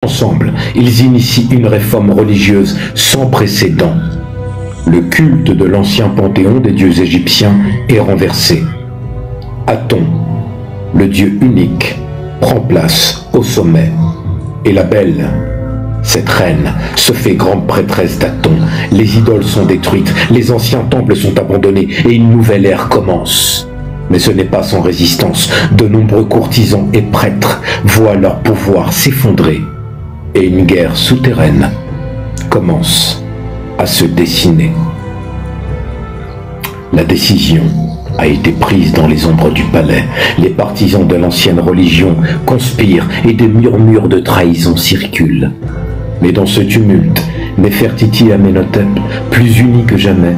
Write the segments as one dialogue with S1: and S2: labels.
S1: Ensemble, ils initient une réforme religieuse sans précédent. Le culte de l'ancien panthéon des dieux égyptiens est renversé. Aton, le dieu unique, prend place au sommet. Et la belle, cette reine, se fait grande prêtresse d'Aton. Les idoles sont détruites, les anciens temples sont abandonnés et une nouvelle ère commence. Mais ce n'est pas sans résistance. De nombreux courtisans et prêtres voient leur pouvoir s'effondrer. Et une guerre souterraine commence à se dessiner. La décision a été prise dans les ombres du palais. Les partisans de l'ancienne religion conspirent et des murmures de trahison circulent. Mais dans ce tumulte, Néfertiti et Amenhotep, plus unis que jamais,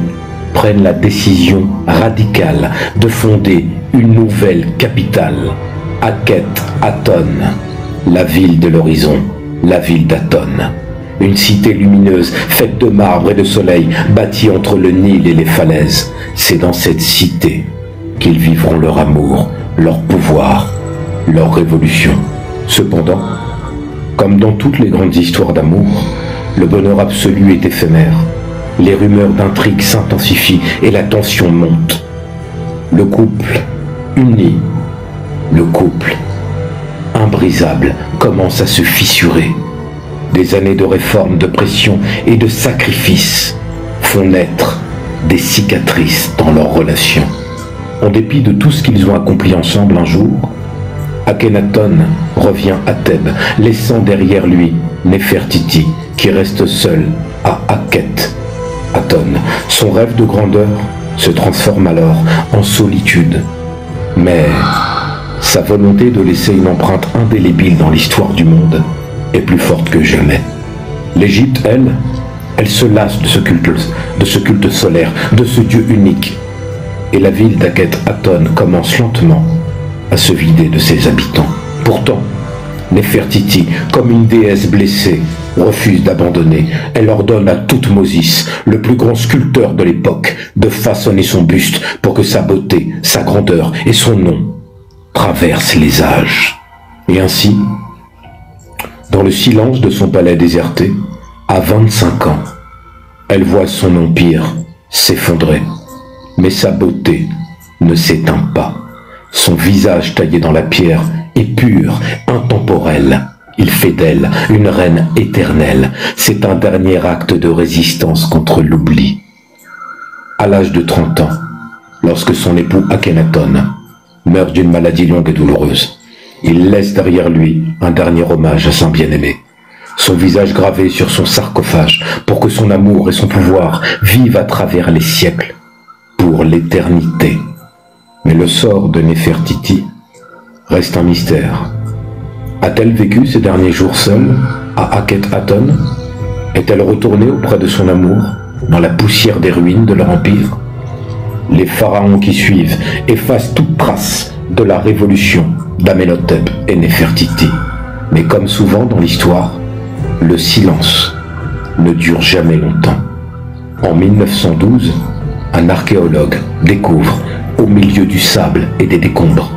S1: prennent la décision radicale de fonder une nouvelle capitale, Akhet-Aton, la ville de l'horizon, la ville d'Aton. Une cité lumineuse, faite de marbre et de soleil, bâtie entre le Nil et les falaises. C'est dans cette cité qu'ils vivront leur amour, leur pouvoir, leur révolution. Cependant, comme dans toutes les grandes histoires d'amour, le bonheur absolu est éphémère. Les rumeurs d'intrigue s'intensifient et la tension monte. Le couple uni, le couple imbrisable commence à se fissurer. Des années de réformes, de pression et de sacrifices font naître des cicatrices dans leur relation. En dépit de tout ce qu'ils ont accompli ensemble un jour, Akhenaton revient à Thèbes, laissant derrière lui Néfertiti, qui reste seule à Akhet-Aton. Son rêve de grandeur se transforme alors en solitude. Mais sa volonté de laisser une empreinte indélébile dans l'histoire du monde est plus forte que jamais. L'Égypte, elle se lasse de ce culte solaire, de ce Dieu unique. Et la ville d'Akhet-Aton commence lentement à se vider de ses habitants. Pourtant, Néfertiti, comme une déesse blessée, refuse d'abandonner. Elle ordonne à Thoutmôsis, le plus grand sculpteur de l'époque, de façonner son buste pour que sa beauté, sa grandeur et son nom traversent les âges. Et ainsi, dans le silence de son palais déserté, à 25 ans, elle voit son empire s'effondrer. Mais sa beauté ne s'éteint pas. Son visage taillé dans la pierre est pur, intemporel. Il fait d'elle une reine éternelle. C'est un dernier acte de résistance contre l'oubli. À l'âge de 30 ans, lorsque son époux Akhenaton meurt d'une maladie longue et douloureuse, il laisse derrière lui un dernier hommage à son bien-aimé. Son visage gravé sur son sarcophage pour que son amour et son pouvoir vivent à travers les siècles, pour l'éternité. Mais le sort de Néfertiti reste un mystère. A-t-elle vécu ces derniers jours seule à Akhet-Aton? Est-elle retournée auprès de son amour dans la poussière des ruines de leur empire? Les pharaons qui suivent effacent toute trace de la révolution d'Amenhotep et Néfertiti. Mais comme souvent dans l'histoire, le silence ne dure jamais longtemps. En 1912, un archéologue découvre, au milieu du sable et des décombres,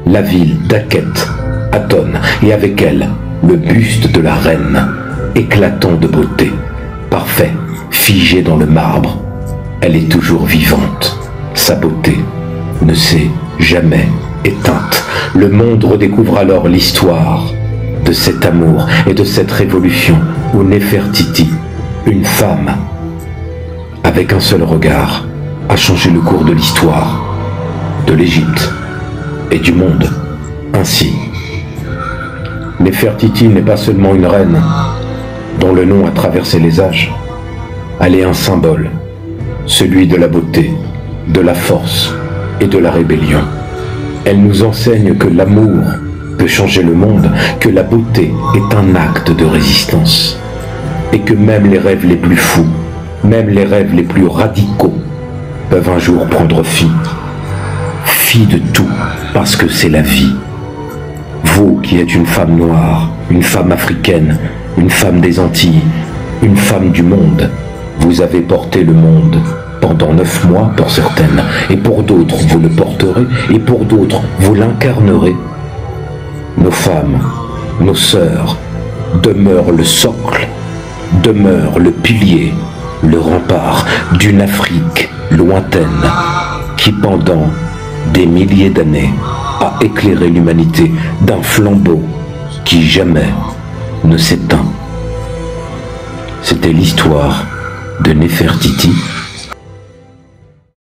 S1: la ville d'Akhet-Aton et avec elle le buste de la reine, éclatant de beauté, parfait, figé dans le marbre. Elle est toujours vivante. Sa beauté ne s'est jamais éteinte. Le monde redécouvre alors l'histoire de cet amour et de cette révolution où Néfertiti, une femme, avec un seul regard, a changé le cours de l'histoire, de l'Égypte et du monde. Ainsi, Néfertiti n'est pas seulement une reine dont le nom a traversé les âges. Elle est un symbole, celui de la beauté, de la force et de la rébellion. Elle nous enseigne que l'amour peut changer le monde, que la beauté est un acte de résistance et que même les rêves les plus fous, même les rêves les plus radicaux peuvent un jour prendre fin. Fi de tout, parce que c'est la vie. Vous qui êtes une femme noire, une femme africaine, une femme des Antilles, une femme du monde, vous avez porté le monde pendant 9 mois pour certaines, et pour d'autres vous le porterez, et pour d'autres vous l'incarnerez. Nos femmes, nos sœurs, demeure le socle, demeure le pilier, le rempart d'une Afrique lointaine qui pendant des milliers d'années a éclairé l'humanité d'un flambeau qui jamais ne s'éteint. C'était l'histoire de Néfertiti.